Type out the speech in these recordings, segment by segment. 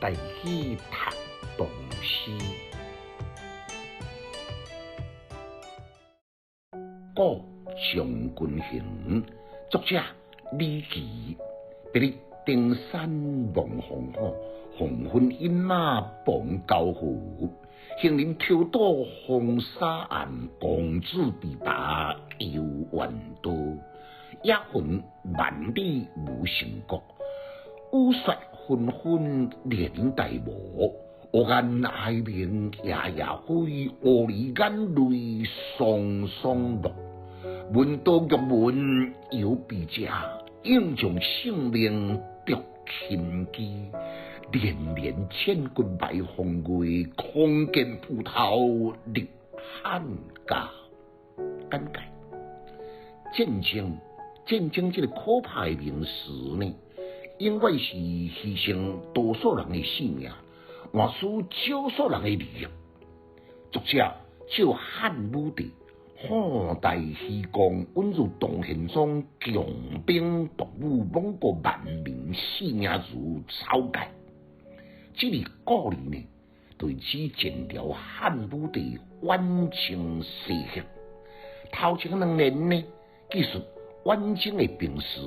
带去读唐诗。故将军行，作者李颀。别日登山望黄河，黄昏饮马傍交河。行人抽刀黄沙岸，公子琵琶游园道。野魂万里无成国，雨雪纷纷连带无。我眼爱明夜夜灰，乌里眼泪双双落。闻刀玉文有笔家，应将性命夺轻机。连连千军败风月，空见葡萄立汉家。简介：战争这个可怕的名词呢，永远是牺牲多数人的性命，换取少数人的利益。作者照汉武帝汉大虚光，稳如唐宪宗强兵夺武，罔顾万民性命如草芥。这个故事呢，对此前朝汉武帝晚清逝去。头前2年呢，记述晚清的病史。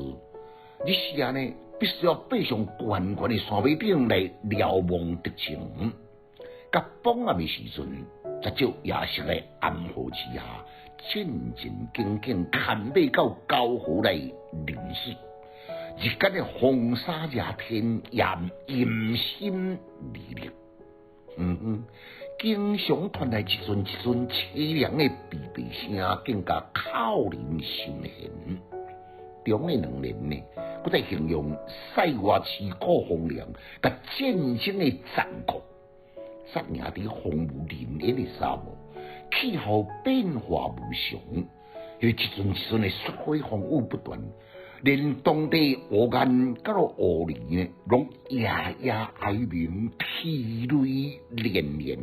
日时呢，必须要爬上悬悬的山尾顶来瞭望敌情。甲傍暗的时阵，才照夜色的暗河之下，战战兢兢牵马到交河来临死。日间的风沙热天，也阴森离离。经常传来一阵凄凉的悲悲声，更加扣人心弦。中的2年呢，搁在形容塞外凄苦风凉，甲战争的残酷。杀赢伫荒芜林烟的沙漠，气候变化无常，因为一阵的雪花风雨不断，连当地乌雁甲乌鹂呢，拢夜夜哀鸣，涕泪连连。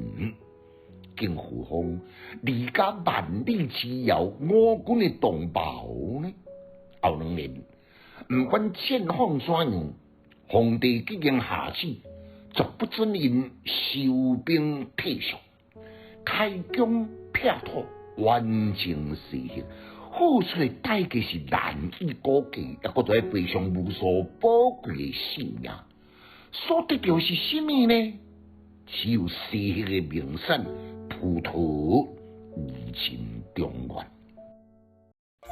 更何况离家万里之遥，我军的同胞呢？后2年，不管战况怎样，皇帝既然下旨，绝不准因收兵退缩，开疆辟土，完成事业，付出的代价是难以估计，也搁在赔上无数宝贵的性命。所得到是什么呢？只有逝去的名声，葡萄而今中原。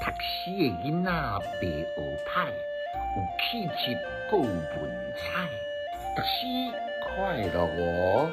读诗的囡仔白学歹，有气质，阁有文采。读诗快乐哦！